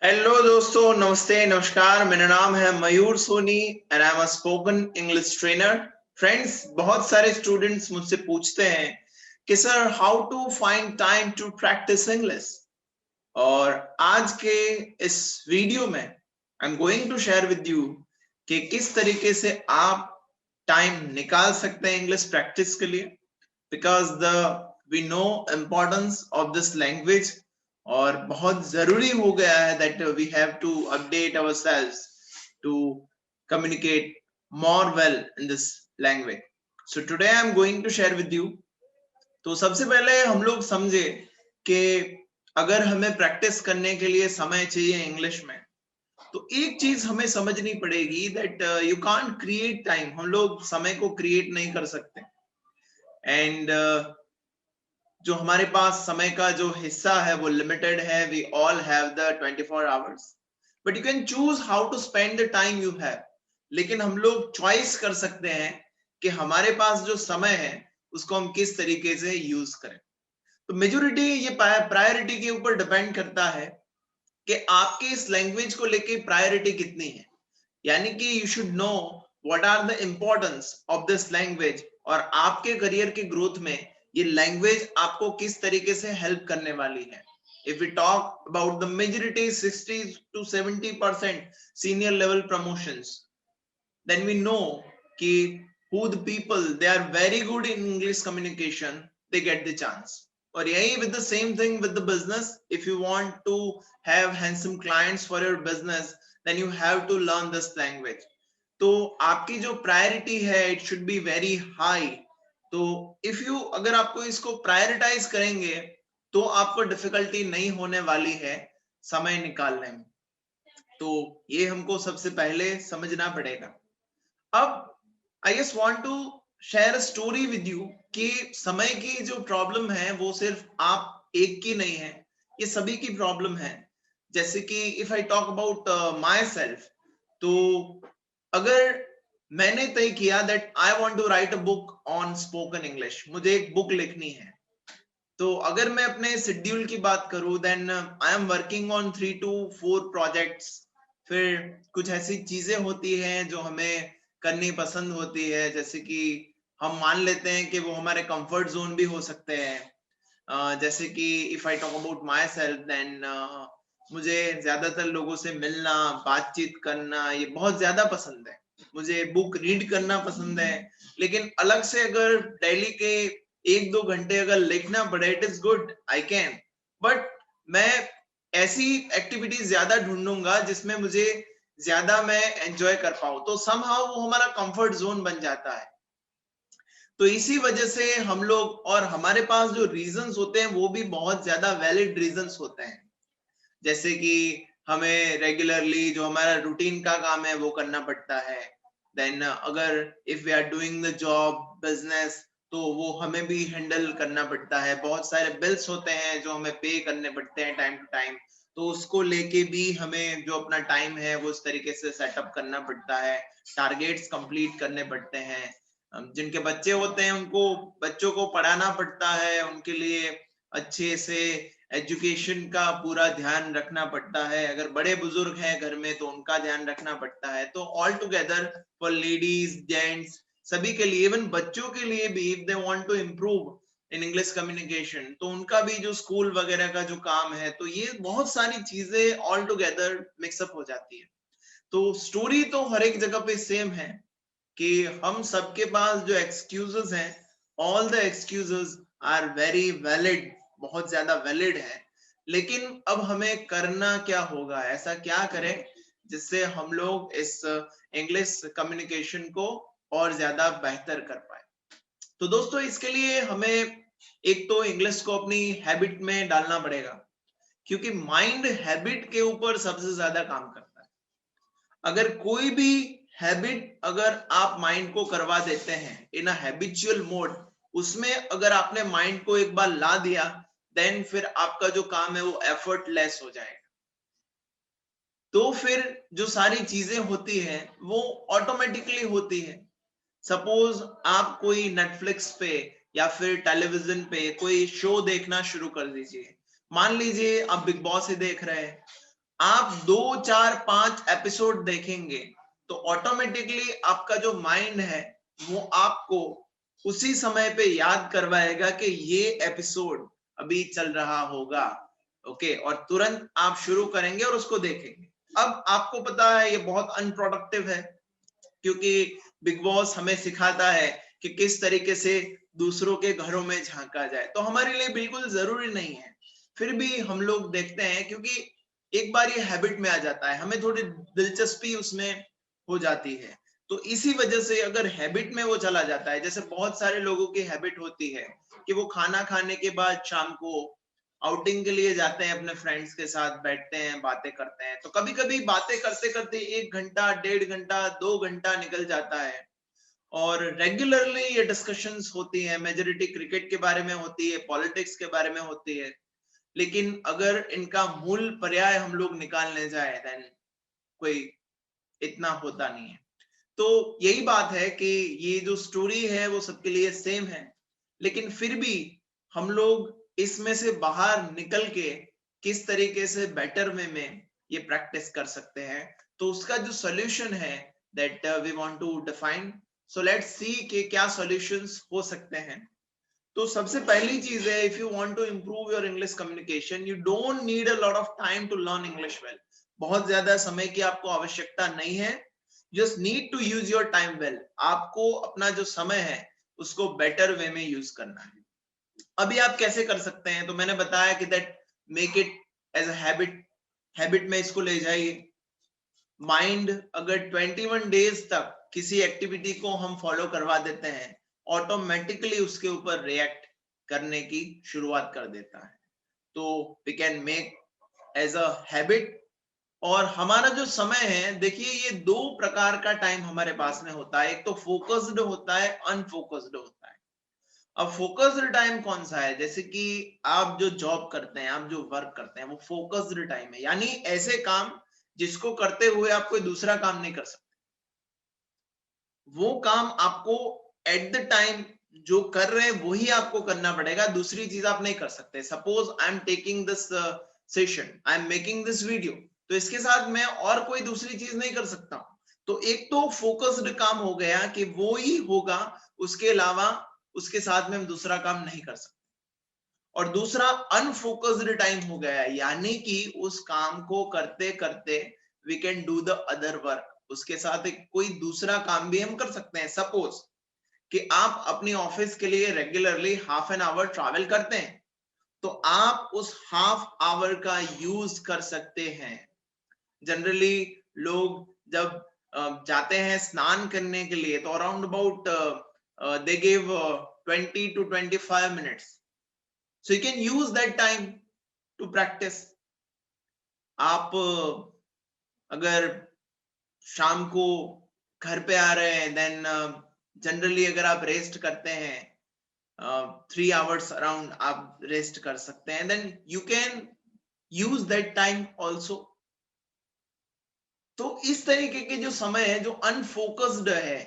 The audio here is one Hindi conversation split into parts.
हेलो दोस्तों, नमस्ते, नमस्कार। मेरा नाम है Mayur Soni and I am a spoken English trainer. Friends, बहुत सारे स्टूडेंट्स मुझसे पूछते हैं कि sir how to find time to practise English. और आज के इस वीडियो में I am going to share with you कि किस तरीके से आप टाइम निकाल सकते हैं इंग्लिश प्रैक्टिस के लिए, because the we know importance of this language. और बहुत जरूरी हो गया है that we have to update ourselves to communicate more well in this language. So today I am going to share with you. तो सबसे पहले हम लोग समझे कि अगर हमें प्रैक्टिस करने के लिए समय चाहिए इंग्लिश में, तो एक चीज हमें समझनी पड़ेगी that you can't create time. हम लोग समय को क्रिएट नहीं कर सकते। एंड जो हमारे पास समय का जो हिस्सा है वो लिमिटेड है। We all have the 24 hours, but you can choose how to spend the time you have. लेकिन हम लोग चॉइस कर सकते हैं कि हमारे पास जो समय है उसको हम किस तरीके से यूज करें। तो मेजोरिटी ये प्रायोरिटी के ऊपर डिपेंड करता है कि आपके इस लैंग्वेज को लेके प्रायोरिटी कितनी है। यानी कि you should know what are the importance of this language, और आपके करियर के ग्रोथ में ये लैंग्वेज आपको किस तरीके से हेल्प करने वाली है। If we talk about the majority 60 to 70% senior level promotions, then we know कि who the people they are very good in English communication, they get the chance. और यही with the same thing with the business. If you want to have handsome clients for your business, then you have to learn this language. तो आपकी जो प्रायोरिटी है it should be very high. तो इफ यू अगर आपको इसको प्रायोरिटाइज करेंगे तो आपको डिफिकल्टी नहीं होने वाली है समय निकालने में। तो ये हमको सबसे पहले समझना पड़ेगा। अब I just want to share a story with you कि समय की जो प्रॉब्लम है वो सिर्फ आप एक की नहीं है, ये सभी की प्रॉब्लम है। जैसे कि if I talk about myself, तो अगर मैंने तय किया that I want to write a book on spoken English, मुझे एक बुक लिखनी है, तो अगर मैं अपने शेड्यूल की बात करूं then I am working on 3 to 4 projects. फिर कुछ ऐसी चीजें होती हैं जो हमें करनी पसंद होती है, जैसे कि हम मान लेते हैं कि वो हमारे कंफर्ट जोन भी हो सकते हैं। जैसे कि if I talk about myself then मुझे ज्यादातर लोगों से मिलना, बातचीत करना ये बहुत ज्यादा पसंद है। मुझे बुक रीड करना पसंद है। लेकिन अलग से अगर डेली के 1-2 घंटे अगर लिखना पड़े, it is good, I can, but मैं ऐसी एक्टिविटीज ज्यादा ढूंढूंगा जिसमें मुझे ज्यादा मैं एंजॉय कर पाऊं, तो समहाउ वो हमारा कंफर्ट जोन बन जाता है। तो इसी वजह से हम लोग, और हमारे पास जो रीजंस होते हैं वो भी बहुत ज्यादा वैलिड रीजंस होते हैं। जैसे कि हमें रेगुलरली जो हमारा रूटीन का काम है वो करना पड़ता है। देन अगर if we are doing the job business, तो वो हमें भी हैंडल करना पड़ता है। बहुत सारे बिल्स होते हैं जो हमें पे करने पड़ते हैं टाइम टू टाइम, तो उसको लेके भी हमें जो अपना टाइम है वो उस तरीके से सेटअप करना पड़ता है। टारगेट्स कंप्लीट करने पड़ते हैं। जिनके बच्चे होते हैं उनको बच्चों को पढ़ाना पड़ता है, उनके लिए अच्छे से एजुकेशन का पूरा ध्यान रखना पड़ता है। अगर बड़े बुजुर्ग हैं घर में तो उनका ध्यान रखना पड़ता है। तो all together for ladies gents सभी के लिए, इवन बच्चों के लिए भी, if they want to improve in English communication, तो उनका भी जो स्कूल वगैरह का जो काम है, तो ये बहुत सारी चीजें ऑल टुगेदर मिक्सअप हो जाती है। तो स्टोरी तो हर एक जगह पे सेम है कि हम सबके पास जो एक्सक्यूजेस हैं, all the excuses are very valid, बहुत ज्यादा वैलिड है। लेकिन अब हमें करना क्या होगा, ऐसा क्या करें जिससे हम लोग इस इंग्लिश कम्युनिकेशन को और ज्यादा बेहतर कर पाए। तो दोस्तों, इसके लिए हमें एक तो इंग्लिश को अपनी हैबिट में डालना पड़ेगा, क्योंकि माइंड हैबिट के ऊपर सबसे ज्यादा काम करता है। अगर कोई भी हैबिट अगर आप माइंड को करवा देते हैं इन अ हैबिचुअल मोड, उसमें अगर आपने माइंड को एक बार ला दिया, देन फिर आपका जो काम है वो एफर्टलेस हो जाएगा। तो फिर जो सारी चीजें होती हैं वो ऑटोमेटिकली होती है। सपोज आप कोई नेटफ्लिक्स पे या फिर टेलीविजन पे कोई शो देखना शुरू कर दीजिए। मान लीजिए आप बिग बॉस ही देख रहे हैं, आप 2, 4, 5 एपिसोड देखेंगे तो ऑटोमेटिकली आपका जो माइंड है वो आपको उसी समय पे याद करवाएगा कि ये एपिसोड अभी चल रहा होगा। ओके, और तुरंत आप शुरू करेंगे और उसको देखेंगे। अब आपको पता है ये बहुत अनप्रोडक्टिव है, क्योंकि बिग बॉस हमें सिखाता है कि किस तरीके से दूसरों के घरों में झांका जाए, तो हमारे लिए बिल्कुल जरूरी नहीं है। फिर भी हम लोग देखते हैं क्योंकि एक बार ये हैबिट में आ जाता है, हमें थोड़ी दिलचस्पी उसमें हो जाती है। तो इसी वजह से अगर हैबिट में वो चला जाता है, जैसे बहुत सारे लोगों की हैबिट होती है कि वो खाना खाने के बाद शाम को आउटिंग के लिए जाते हैं, अपने फ्रेंड्स के साथ बैठते हैं, बातें करते हैं। तो कभी कभी बातें करते करते 1 घंटा, 1.5 घंटा, 2 घंटा निकल जाता है। और रेगुलरली ये डिस्कशंस होती है, मेजोरिटी क्रिकेट के बारे में होती है, पॉलिटिक्स के बारे में होती है। लेकिन अगर इनका मूल पर्याय हम लोग निकालने जाए देन कोई इतना होता नहीं है। तो यही बात है कि ये जो स्टोरी है वो सबके लिए सेम है, लेकिन फिर भी हम लोग इसमें से बाहर निकल के किस तरीके से बेटर वे में ये प्रैक्टिस कर सकते हैं, तो उसका जो सॉल्यूशन है that we want to define. So let's see कि क्या सॉल्यूशंस हो सकते हैं। तो सबसे पहली चीज है, if you want to improve your English communication, you don't need a lot of time to learn English well. बहुत ज्यादा समय की आपको आवश्यकता नहीं है, just need to use your time well. आपको अपना जो समय है उसको बेटर वे में यूज करना है। अभी आप कैसे कर सकते हैं, तो मैंने बताया कि that make it as a habit. Habit में इसको ले जाइए। माइंड अगर 21 डेज तक किसी एक्टिविटी को हम फॉलो करवा देते हैं, ऑटोमेटिकली उसके ऊपर रिएक्ट करने की शुरुआत कर देता है। तो we can make as a habit. और हमारा जो समय है, देखिए ये 2 प्रकार का टाइम हमारे पास में होता है, एक तो फोकस्ड होता है, अनफोकस्ड होता है। अब फोकस्ड टाइम कौन सा है, जैसे कि आप जो जॉब करते हैं, आप जो वर्क करते हैं, वो फोकस्ड टाइम है, यानी ऐसे काम जिसको करते हुए आप कोई दूसरा काम नहीं कर सकते। वो काम आपको एट द टाइम जो कर रहे हैं वही आपको करना पड़ेगा, दूसरी चीज आप नहीं कर सकते। Suppose I am taking this session, I am making this video, तो इसके साथ मैं और कोई दूसरी चीज नहीं कर सकता। तो एक तो फोकस्ड काम हो गया कि वो ही होगा, उसके अलावा उसके साथ में हम दूसरा काम नहीं कर सकते। और दूसरा अनफोकस्ड टाइम हो गया, यानी कि उस काम को करते करते we can do the other work, उसके साथ एक कोई दूसरा काम भी हम कर सकते हैं। सपोज कि आप अपनी ऑफिस के लिए regularly half an hour travel करते हैं, तो आप उस हाफ आवर का यूज कर सकते हैं। जनरली लोग जब जाते हैं स्नान करने के लिए, तो around about they give 20 to 25 minutes, so you can use that time to practice। आप अगर शाम को घर पे आ रहे हैं, देन जनरली अगर आप रेस्ट करते हैं 3 hours अराउंड आप रेस्ट कर सकते हैं, then you can use that time also. तो इस तरीके के जो समय है जो अनफोकस्ड है,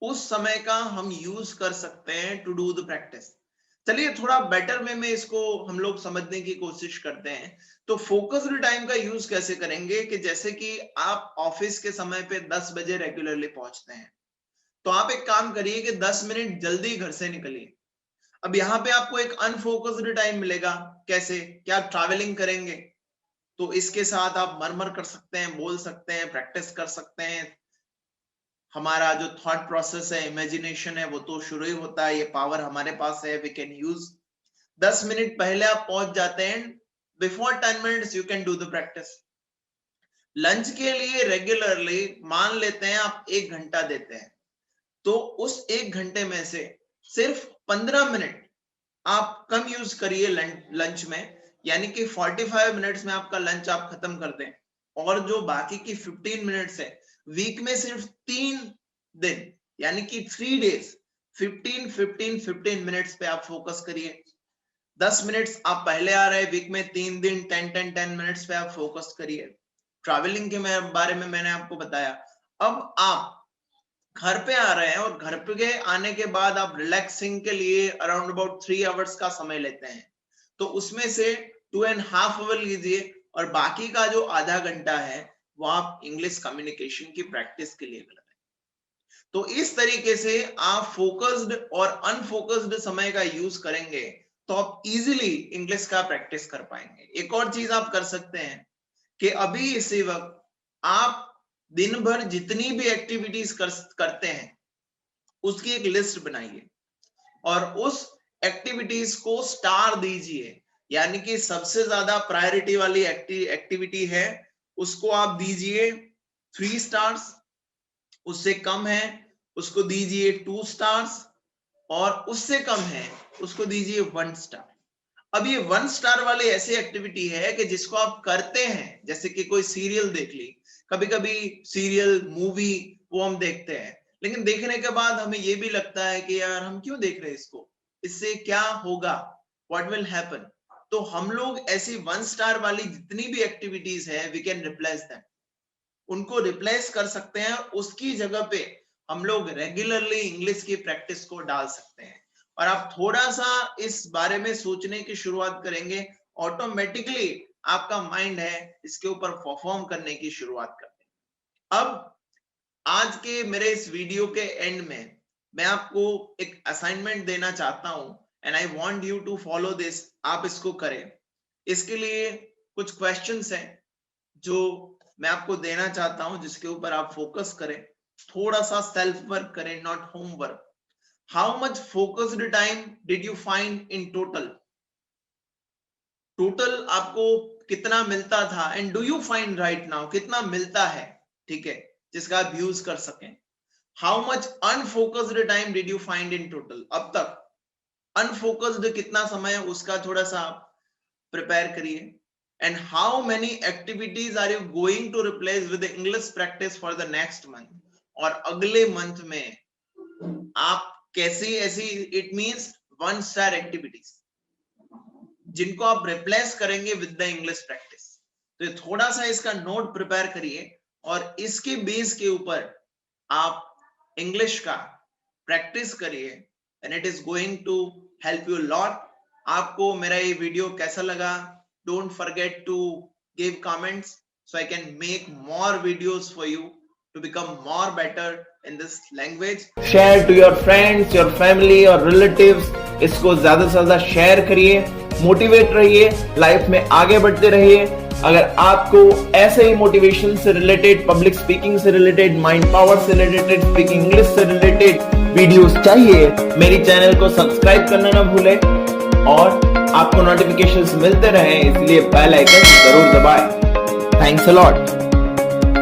उस समय का हम यूज कर सकते हैं टू डू द प्रैक्टिस। चलिए थोड़ा बेटर वे में इसको हम लोग समझने की कोशिश करते हैं। तो फोकस्ड टाइम का यूज कैसे करेंगे, कि जैसे कि आप ऑफिस के समय पे 10 बजे रेगुलरली पहुंचते हैं, तो आप एक काम करिए कि 10 मिनट जल्दी घर से निकलिए। अब यहाँ पे आपको एक अनफोकस्ड टाइम मिलेगा। कैसे, क्या आप ट्रैवलिंग करेंगे, तो इसके साथ आप मरमर कर सकते हैं, बोल सकते हैं, प्रैक्टिस कर सकते हैं। हमारा जो थॉट प्रोसेस है, इमेजिनेशन है, वो तो शुरू ही होता है, ये पावर हमारे पास है, वी कैन यूज। 10 मिनट पहले आप पहुंच जाते हैं, before 10 minutes you can do the practice. Lunch के लिए रेगुलरली मान लेते हैं आप 1 घंटा देते हैं, तो उस 1 घंटे में से सिर्फ 15 मिनट आप कम यूज करिए लंच में, यानी कि 45 मिनट्स में आपका लंच आप खत्म कर दें। और जो बाकी की 15 मिनट्स है, वीक में सिर्फ 3 दिन, यानी कि 3 डेज, 15-15-15 मिनट्स पे आप फोकस करिए। 10 मिनट्स आप पहले आ रहे हैं, वीक में 3 दिन 10-10-10 मिनट्स पे आप फोकस करिए। ट्रैवलिंग के बारे में मैंने आपको बताया। अब आप घर पे आ रहे हैं, और घर पे आने के बाद आप रिलैक्सिंग के लिए अराउंड अबाउट 3 आवर्स का समय लेते हैं, तो उसमें से 2.5 आवर लीजिए, और बाकी का जो आधा घंटा है वो आप इंग्लिश कम्युनिकेशन की प्रैक्टिस के लिए लगाएं। तो इस तरीके से आप फोकस्ड और अनफोकस्ड समय का यूज करेंगे तो आप इजीली इंग्लिश का प्रैक्टिस कर पाएंगे। एक और चीज आप कर सकते हैं कि अभी इसी वक्त आप दिन भर जितनी भी एक्टिविटीज करते हैं उसकी एक लिस्ट बनाइए और उस एक्टिविटीज को स्टार दीजिए, यानी कि सबसे ज्यादा प्रायोरिटी वाली एक्टिविटी है उसको आप दीजिए 3 स्टार्स, उससे कम है उसको दीजिए 2 स्टार्स और उससे कम है उसको दीजिए 1 स्टार। अब ये 1 स्टार वाली ऐसी एक्टिविटी है कि जिसको आप करते हैं, जैसे कि कोई सीरियल देख ली, कभी कभी सीरियल मूवी वो हम देखते हैं, लेकिन देखने के बाद हमें ये भी लगता है कि यार हम क्यों देख रहे हैं इसको, इससे क्या होगा, व्हाट विल हैपन। तो हम लोग ऐसी 1 स्टार वाली जितनी भी एक्टिविटीज है वी कैन रिप्लेस दैम, उनको रिप्लेस कर सकते हैं। उसकी जगह पे हम लोग रेगुलरली इंग्लिश की प्रैक्टिस को डाल सकते हैं और आप थोड़ा सा इस बारे में सोचने की शुरुआत करेंगे, ऑटोमेटिकली आपका माइंड है इसके ऊपर परफॉर्म करने की शुरुआत कर देगा। अब आज के मेरे इस वीडियो के एंड में मैं आपको एक असाइनमेंट देना चाहता हूं and I want you to follow this. आप इसको करें। इसके लिए कुछ क्वेश्चंस हैं जो मैं आपको देना चाहता हूं जिसके ऊपर आप फोकस करें, थोड़ा सा सेल्फ वर्क करें, not homework. How much focused time did you find in total? Total आपको कितना मिलता था and do you find right now कितना मिलता है, ठीक है, जिसका आप यूज कर सकें। How much unfocused time did you find in total? अब तक अनफोकस्ड कितना समय है उसका थोड़ा सा प्रिपेयर करिए। And how many activities are you going to replace with English practice for the next month? और अगले मंथ में आप कैसी ऐसी, इट मींस 1 स्टार एक्टिविटीज जिनको आप रिप्लेस करेंगे विद द इंग्लिश प्रैक्टिस। तो ये थोड़ा सा इसका नोट प्रिपेयर करिए और इसके बेस के ऊपर आप इंग्लिश का प्रैक्टिस करिए and it is going to help you lot. आपको मेरा ये वीडियो कैसा लगा? Don't forget to give comments so I can make more videos for you to become more better in this language. Share to your friends, your family or relatives. इसको ज्यादा से ज्यादा शेयर करिए, मोटिवेट रहिए, लाइफ में आगे बढ़ते रहिए। अगर आपको ऐसे ही मोटिवेशन से रिलेटेड, पब्लिक स्पीकिंग से रिलेटेड, माइंड पावर से रिलेटेड, स्पीकिंग इंग्लिश से रिलेटेड वीडियोस चाहिए, मेरी चैनल को सब्सक्राइब करना ना भूलें और आपको नोटिफिकेशंस मिलते रहें, इसलिए बेल आइकन जरूर दबाएं। Thanks a lot.